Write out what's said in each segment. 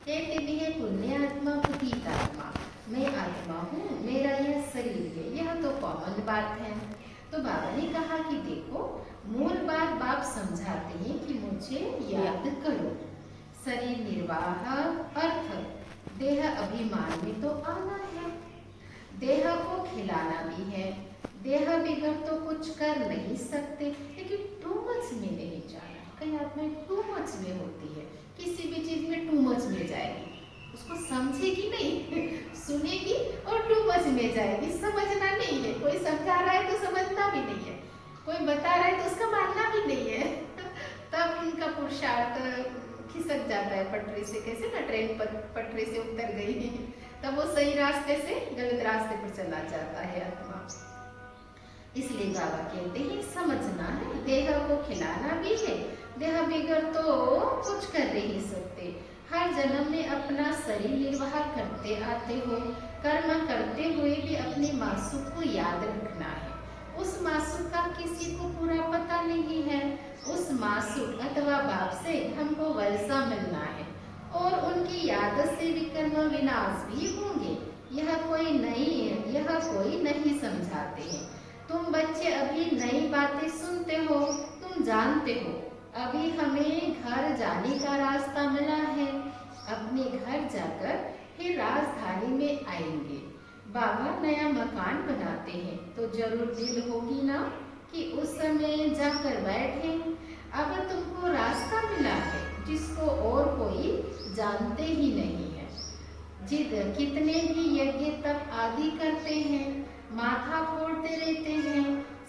कहते भी है पुण्य आत्मा पतित आत्मा, मैं आत्मा हूँ, मेरा यह शरीर है, यह तो कॉमन बात है। तो बाबा ने कहा कि देखो, मूल बात बाप समझाते हैं कि मुझे याद करो। शरीर निर्वाह अर्थ देह अभिमान में तो आना है, देह को खिलाना भी है, देह बिगड़ तो कुछ कर नहीं सकते, लेकिन टू मच में नहीं जाना। कई आत्मा टू मच में होती है, किसी भी चीज में टू मच में जाएगी, उसको समझेगी नहीं सुनेगी और टू मच में जाएगी। समझना नहीं है, कोई समझा रहा है तो समझना भी नहीं है, कोई बता रहा है तो उसका मानना भी नहीं है तब उनका पुरुषार्थ खिसक जाता है पटरी से। कैसे ना ट्रेन पटरी से उतर गई तब वो सही रास्ते से गलत रास्ते पर चला जाता है आत्मा। इसलिए बाबा कहते हैं समझना है, देह को खिलाना भी है, देह बिगड़ तो कुछ कर नहीं सकते। हर जन्म में अपना शरीर निर्वाह करते आते हो, कर्म करते हुए भी अपने मासूक को याद रखना है। उस मासूक का किसी को पूरा पता नहीं है, उस मासूक अथवा बाप से हमको वर्षा मिलना है और उनकी याद से विकर्म विनाश भी होंगे। यह कोई नहीं समझाते हैं। तुम बच्चे अभी नई बातें सुनते हो, तुम जानते हो अभी हमें घर जाने का रास्ता मिला है, अपने घर जाकर फिर राजधानी में आएंगे। बाबा नया मकान बनाते हैं तो जरूर दिल होगी ना कि उस समय जाकर बैठे। अब तुमको रास्ता मिला है जिसको और कोई जानते ही नहीं है। जिद कितने भी यज्ञ तप आदि करते हैं, माथा फोड़ते रहते हैं,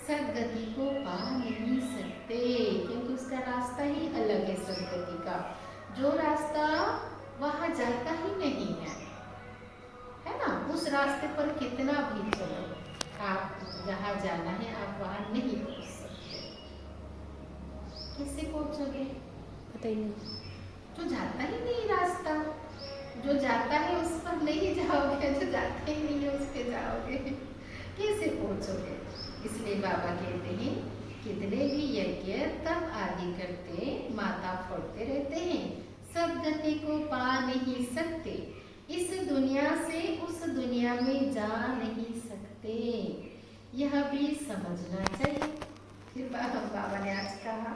सदगति को पा नहीं सकते, क्योंकि उसका रास्ता ही अलग है सदगति का। जो रास्ता वहाँ जाता ही नहीं है ना, उस रास्ते पर कितना भी चलो, आप जहाँ जाना है आप वहाँ नहीं पहुँच सकते। कैसे पहुँचोगे? पता ही नहीं। जो जाता ही नहीं रास्ता, जो जाता है उस पर नहीं जाओगे, जो जाता ही नहीं है उस पे जाओगे, कैसे पहुँचोगे? इसलिए बाबा कहते हैं कितने भी यज्ञ तप आदि करते, माथा फोड़ते रहते हैं, सदगति को पा नहीं सकते, इस दुनिया से उस दुनिया में जा नहीं सकते। यह भी समझना चाहिए। फिर बाबा ने आज कहा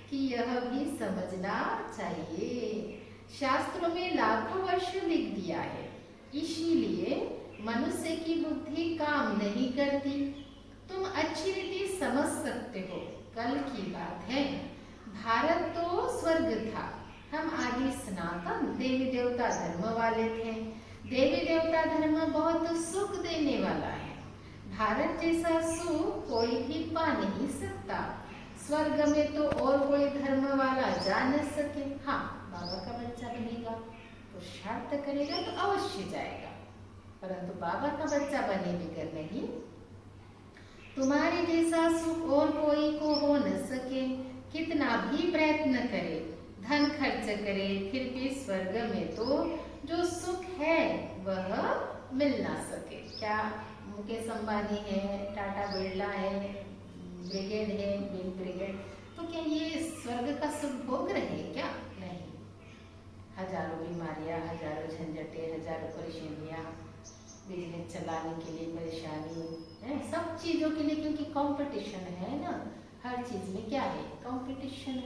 कि यह भी समझना चाहिए। शास्त्रों में लाखों वर्ष लिख दिया है, इसीलिए मनुष्य की बुद्धि काम नहीं करती। तुम अच्छी रीति समझ सकते हो। कल की बात है, भारत तो स्वर्ग था, हम आदि सनातन देवी देवता धर्म वाले थे। देवी देवता धर्म बहुत सुख देने वाला है, भारत जैसा सुख कोई भी पा नहीं सकता। स्वर्ग में तो और कोई धर्म वाला जा न सके। हाँ, बाबा का बच्चा बनेगा, पुरुषार्थ करेगा तो अवश्य जाएगा, परंतु बाबा का बच्चा बने बिगर नहीं। तुम्हारे जैसा सुख और कोई को हो न सके, कितना भी प्रयत्न करे, धन खर्च करे, फिर भी स्वर्ग में तो जो सुख है वह मिल ना सके। क्या मुकेश अंबानी है, टाटा बिरला है, ब्रिगेड है, बिल ब्रिगेड, तो क्या ये स्वर्ग का सुख भोग रहे क्या? नहीं। हजारों बीमारियां, हजारों झंझटें, हजारों परेशानियां, बिजनेस चलाने के लिए परेशानी है, सब चीज़ों के लिए, क्योंकि कंपटीशन है ना, हर चीज़ में क्या है, कंपटीशन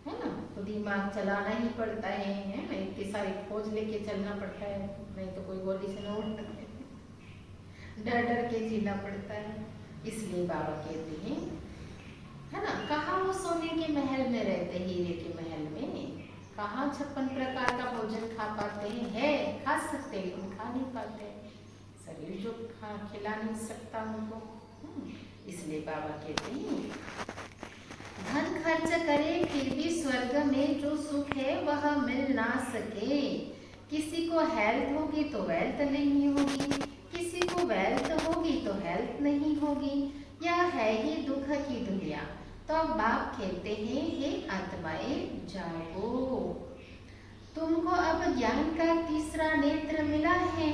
है ना, तो दिमाग चलाना ही पड़ता है ना, इतनी सारी खोज लेके चलना पड़ता है, नहीं तो कोई गोली से न उड़ता है, डर डर के जीना पड़ता है। इसलिए बाबा कहते हैं, है ना, कहाँ वो सोने के महल में रहते, हीरे के महल में, कहाँ 56 प्रकार का भोजन खा पाते हैं, खा सकते हैं लेकिन खा नहीं पाते, शरीर जो खिला नहीं सकता उनको। इसलिए बाबा कहते हैं धन खर्च करे फिर भी स्वर्ग में जो सुख है वह मिल ना सके। किसी को हेल्थ होगी तो वेल्थ नहीं होगी, किसी को वेल्थ होगी तो हेल्थ नहीं होगी, यह है ही दुख की दुनिया। तो अब बाप कहते हैं, हे आत्माएं जागो, तुमको अब ज्ञान का तीसरा नेत्र मिला है,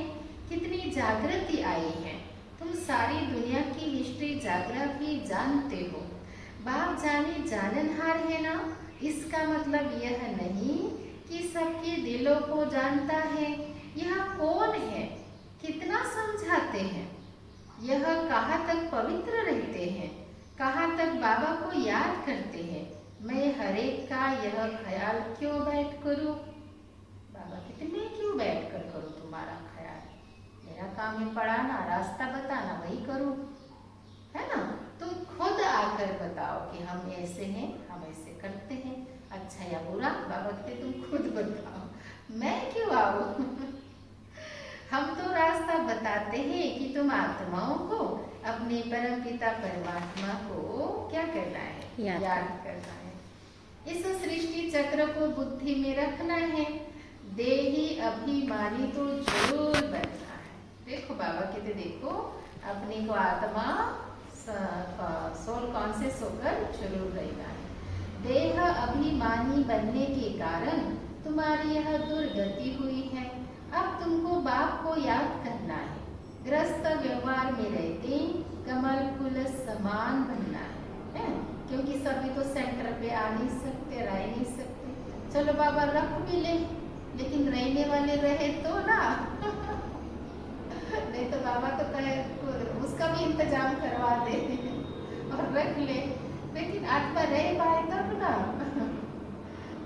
कितनी जागृति आई है, तुम सारी दुनिया की हिस्ट्री जाग्राफी जानते हो। बाप जाने जाननहार है ना, इसका मतलब यह नहीं कि सबके दिलों को जानता है। यह कौन है, कितना समझाते हैं, यह कहाँ तक पवित्र रहते हैं, कहाँ तक बाबा को याद करते हैं। मैं हर एक का यह ख्याल क्यों बैठ करूं? बाबा कहते मैं क्यों बैठ कर करूं तुम्हारा ख्याल? मेरा काम है पढ़ाना, रास्ता बताना, वही करूं, है ना। तुम खुद आकर बताओ कि हम ऐसे हैं, हम ऐसे करते हैं, अच्छा या बुरा। बाबा कहते तुम खुद बताओ, मैं क्यों आऊं? हम तो रास्ता बताते हैं कि तुम आत्माओं को अपने परम पिता परमात्मा को क्या करना है, याद करना है। इस सृष्टि चक्र को बुद्धि में रखना है, देही अभिमानी तो जरूर बनना है। देखो बाबा कहते देखो अपने को आत्मा सोल कॉन्शियस होकर जरूर रहना है। देह अभिमानी बनने के कारण तुम्हारी यह दुर्गति हुई है। अब तुमको बाप को याद करना है, ग्रस्त व्यवहार में रहते कमल फूल समान बनना है, क्योंकि सभी तो सेंटर पे आ नहीं सकते, रह नहीं सकते। चलो बाबा रख भी ले, लेकिन रहने वाले रहे तो ना। नहीं तो बाबा तो कहे उसका भी इंतजाम करवा दे और रख ले, लेकिन आत्मा रह पाए तब ना।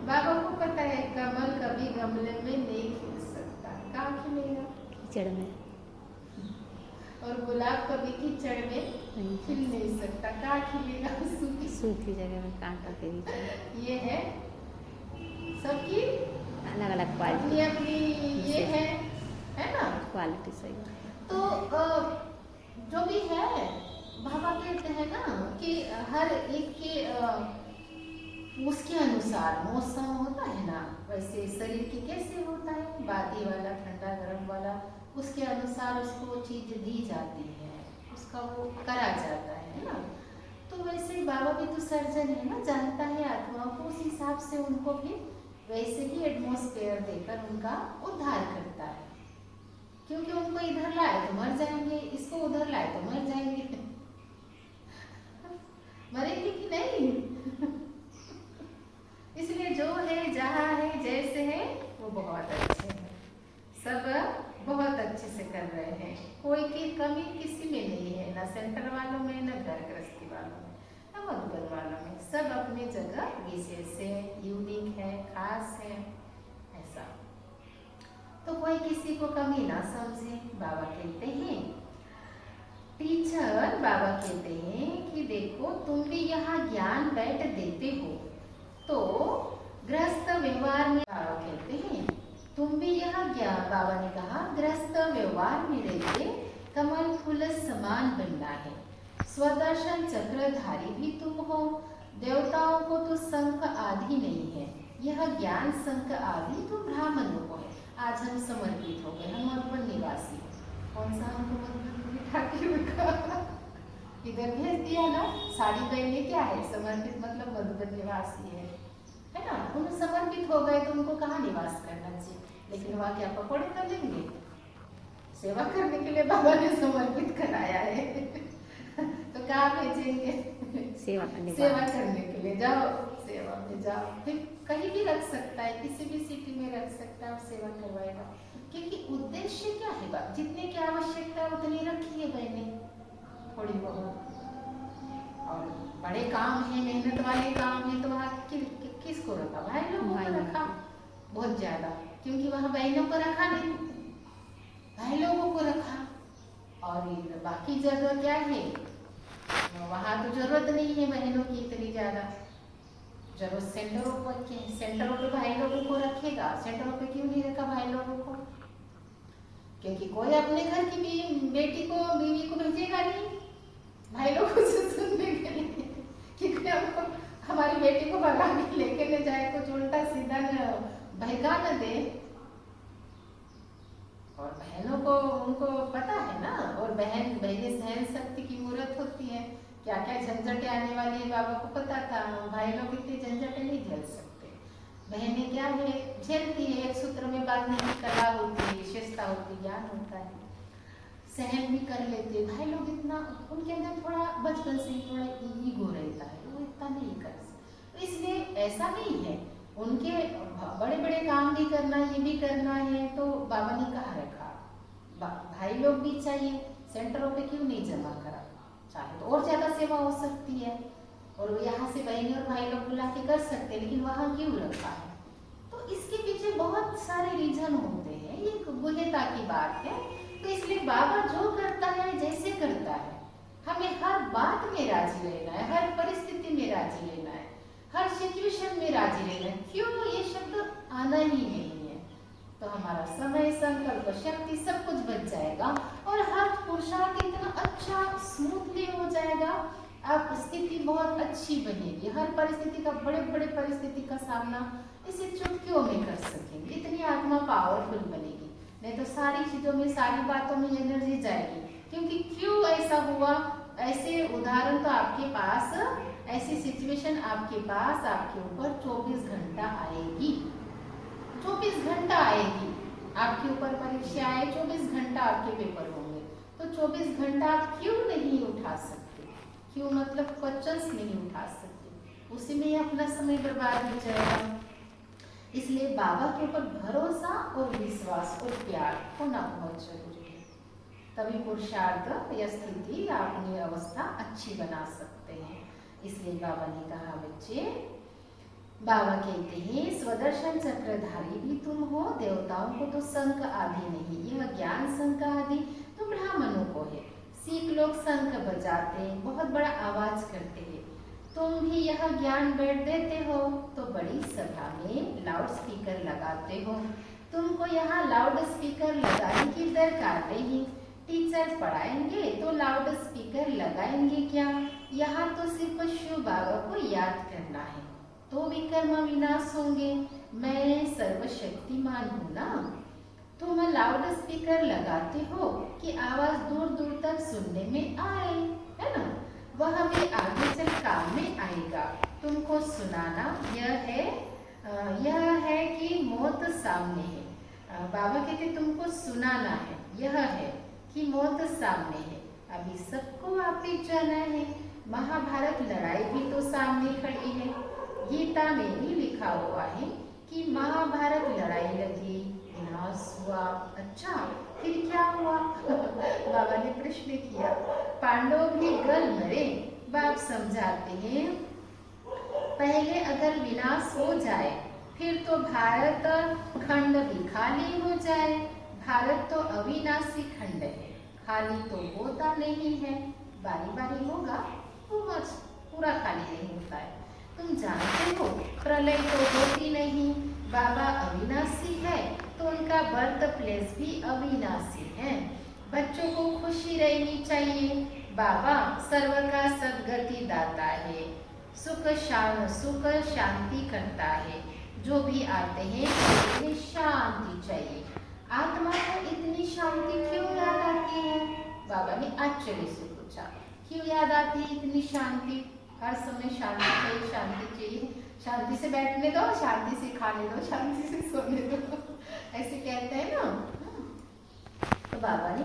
बाबा को पता है कमल कभी गमले में नहीं खिल सकता, कहाँ खिलेगा? कीचड़ में। और गुलाब कभी कीचड़ में खिल नहीं सकता, कहाँ खिलेगा? सूखी जगह में कांटों के बीच। ये है सबकी अलग अलग अपनी अपनी ये है ना क्वालिटी। सही। तो जो भी है बाबा कहते हैं ना कि हर एक के उसके अनुसार मौसम होता है ना, वैसे शरीर के कैसे होता है, बादी वाला, ठंडा गर्म वाला, उसके अनुसार उसको चीज दी जाती है, उसका वो करा जाता है ना। तो वैसे बाबा भी तो सर्जन है ना, जानता है आत्माओं को, उस हिसाब से उनको भी वैसे ही एटमॉस्फेयर देकर उनका उद्धार करता है। क्योंकि उनको इधर लाए तो मर जाएंगे, इसको उधर लाए तो मर जाएंगे। मरेंगे कि नहीं? इसलिए जो है, जहाँ है, जैसे है वो बहुत अच्छे हैं, सब बहुत अच्छे से कर रहे हैं। कोई की कमी किसी में नहीं है, ना सेंटर वालों में, ना घर गृहस्थी वालों में, ना मधुबन वालों में। सब अपनी जगह विशेष है, यूनिक है, खास है, ऐसा। तो कोई किसी को कमी ना समझे। बाबा कहते हैं टीचर, बाबा कहते हैं कि देखो तुम भी यहाँ ज्ञान बैठ देते हो, तो ग्रस्त व्यवहार में, बाबा कहते हैं तुम भी यहाँ ज्ञान, बाबा ने कहा ग्रस्त व्यवहार में रहते कमल फूल समान बनना है। स्वदर्शन चक्रधारी भी तुम हो, देवताओं को तो शंख आदि नहीं है, यह ज्ञान शंख आदि तो ब्राह्मणों को है। आज हम समर्पित हो गए, हम मधुबन निवासी। कौन सा हमको मधुबन बिठा के रखा, इधर भेज दिया ना। साड़ी पहनने क्या है, समर्पित मतलब मधुबन निवासी है ना। उन समर्पित हो गए तो उनको कहाँ निवास करना चाहिए, लेकिन वहाँ क्या पकौड़े कर देंगे? सेवा करने के लिए बाबा ने समर्पित कराया है। तो कहाँ भेजेंगे? सेवा करने के लिए जाओ, सेवा में जाओ। फिर कहीं भी रख सकता है, किसी भी सिटी में रख सकता है और सेवा करवाएगा। क्योंकि उद्देश्य क्या है, बात जितने की आवश्यकता है उतनी रखी है मैंने, थोड़ी बहुत। और बड़े काम है, मेहनत वाले काम है, तो वहाँ किसको रखा? भाई लोगों को रखा बहुत ज्यादा, क्योंकि वहाँ बहनों को रखा नहीं, भाई लोगों को रखा। और बाकी जगह क्या है, वहाँ तो जरूरत नहीं है बहनों की इतनी ज्यादा। जरूरत सेंटरों पर की है, सेंटरों पे भाई लोगों को रखेगा। सेंटरों पे क्यों नहीं रखा भाई लोगों को? क्योंकि कोई अपने घर की बेटी को, बीवी को भेजेगा नहीं भाई लोगों से सुनने के लिए, क्योंकि हमको हमारी बेटी को भगा के लेके न जाए, कुछ उल्टा सीधा न बहका न दे। और बहनों को उनको पता है ना, और बहनें सहन शक्ति की मूर्त होती है, क्या क्या झंझटें आने वाली है बाबा को पता था। भाई लोग इतनी झंझटें नहीं झेल सकते, बहनें क्या है झेलती है। एक सूत्र में बांधने की कला होती है, विशेषता होती है, ज्ञान होता है, सहन भी कर लेते हैं। भाई लोग इतना, उनके अंदर थोड़ा बचपन से ही थोड़ा ईगो रहता है, वो इतना नहीं कर सकते। इसलिए ऐसा नहीं है उनके बड़े बड़े काम भी करना, ये भी करना है, तो बाबा ने कहाँ रखा? भाई लोग भी चाहिए, सेंटरों पे क्यों नहीं जमा करा? चाहे तो और ज्यादा सेवा हो सकती है, और वो यहाँ से बहनें और भाई लोग बुला के कर सकते हैं, लेकिन वहाँ क्यों रखा है? तो इसके पीछे बहुत सारे रीजन होते हैं, ये गुह्यता की बात है। तो इसलिए बाबा जो करता है, जैसे करता है, हमें हर बात में राजी रहना है, हर परिस्थिति में राजी रहना है, हर सिचुएशन में राजी रहना है। क्यों? ये शब्द आना ही नहीं है, तो हमारा समय, संकल्प, शक्ति सब कुछ बच जाएगा, और हर पुरुषार्थ इतना अच्छा स्मूथली हो जाएगा, आप स्थिति बहुत अच्छी बनेगी, हर परिस्थिति का, बड़े बड़े परिस्थिति का सामना इसे चुटकियों में कर सकेंगे, इतनी आत्मा पावरफुल बनेगी। नहीं तो सारी चीजों में, सारी बातों में एनर्जी जाएगी, क्योंकि क्यों ऐसा हुआ? ऐसे उदाहरण तो आपके पास, ऐसी सिचुएशन आपके पास, आपके ऊपर 24 घंटा आएगी, 24 घंटा आएगी आपके ऊपर परीक्षा आए, 24 घंटा आपके पेपर होंगे, तो 24 घंटा आप क्यों नहीं उठा सकते? क्यों मतलब क्वेश्चंस नहीं उठा सकते, उसी में अपना समय बर्बाद हो जाएगा। इसलिए बाबा के ऊपर भरोसा और विश्वास और प्यार होना बहुत जरूरी है, तभी पुरुषार्थ या स्थिति, अपनी अवस्था अच्छी बना सकते हैं। इसलिए बाबा ने कहा, बच्चे, बाबा कहते हैं, स्वदर्शन चक्रधारी भी तुम हो, देवताओं को तो शंख आदि नहीं, यह ज्ञान शंख आदि तो ब्राह्मणों को है। सिख लोग शंख बजाते हैं, बहुत बड़ा आवाज करते हैं, तुम भी यह ज्ञान बैठ देते हो तो बड़ी सभा में लाउड स्पीकर लगाते हो। तुमको यहाँ लाउड स्पीकर लगाने की दरकार नहीं, टीचर पढ़ाएंगे तो लाउड स्पीकर लगाएंगे क्या? यहाँ तो सिर्फ शिव बाबा को याद करना है, तो विकर्म विनाश होंगे। मैं सर्वशक्तिमान हूँ ना। तुम लाउड स्पीकर लगाते हो कि आवाज दूर दूर तक सुनने में आए, है ना? वह भी आगे चल काम में आएगा। तुमको सुनाना यह है कि मौत सामने है। बाबा कहते तुमको सुनाना है, यह है कि मौत सामने है। अभी सबको आप ही जाना है। महाभारत लड़ाई भी तो सामने खड़ी है। गीता में भी लिखा हुआ है कि महाभारत लड़ाई लगी, विनाश हुआ। अच्छा, फिर क्या हुआ? बाबा ने प्रश्न किया। पांडव भी गल मरे। बाप समझाते हैं, पहले अगर विनाश हो जाए फिर तो भारत खंड भी खाली हो जाए। भारत तो अविनाशी खंड है, खाली तो होता नहीं है, बारी बारी होगा, पूरा खाली नहीं होता है। तुम जानते हो प्रलय तो होती नहीं। बाबा अविनाशी है तो उनका बर्थ प्लेस भी अविनाशी है। बच्चों को खुशी रहनी चाहिए। बाबा सर्व का सदगति दाता है, सुख शांति करता है। जो भी आते हैं उन्हें शांति चाहिए। आत्मा को इतनी शांति क्यों याद आती है? बाबा ने आश्चर्य से पूछा, क्यों याद आती है इतनी शांति? हर समय शांति चाहिए, शांति चाहिए। शांति से बैठने दो, शांति से खाने दो, शांति से सोने दो, ऐसे कहते हैं ना। तो बाबा ने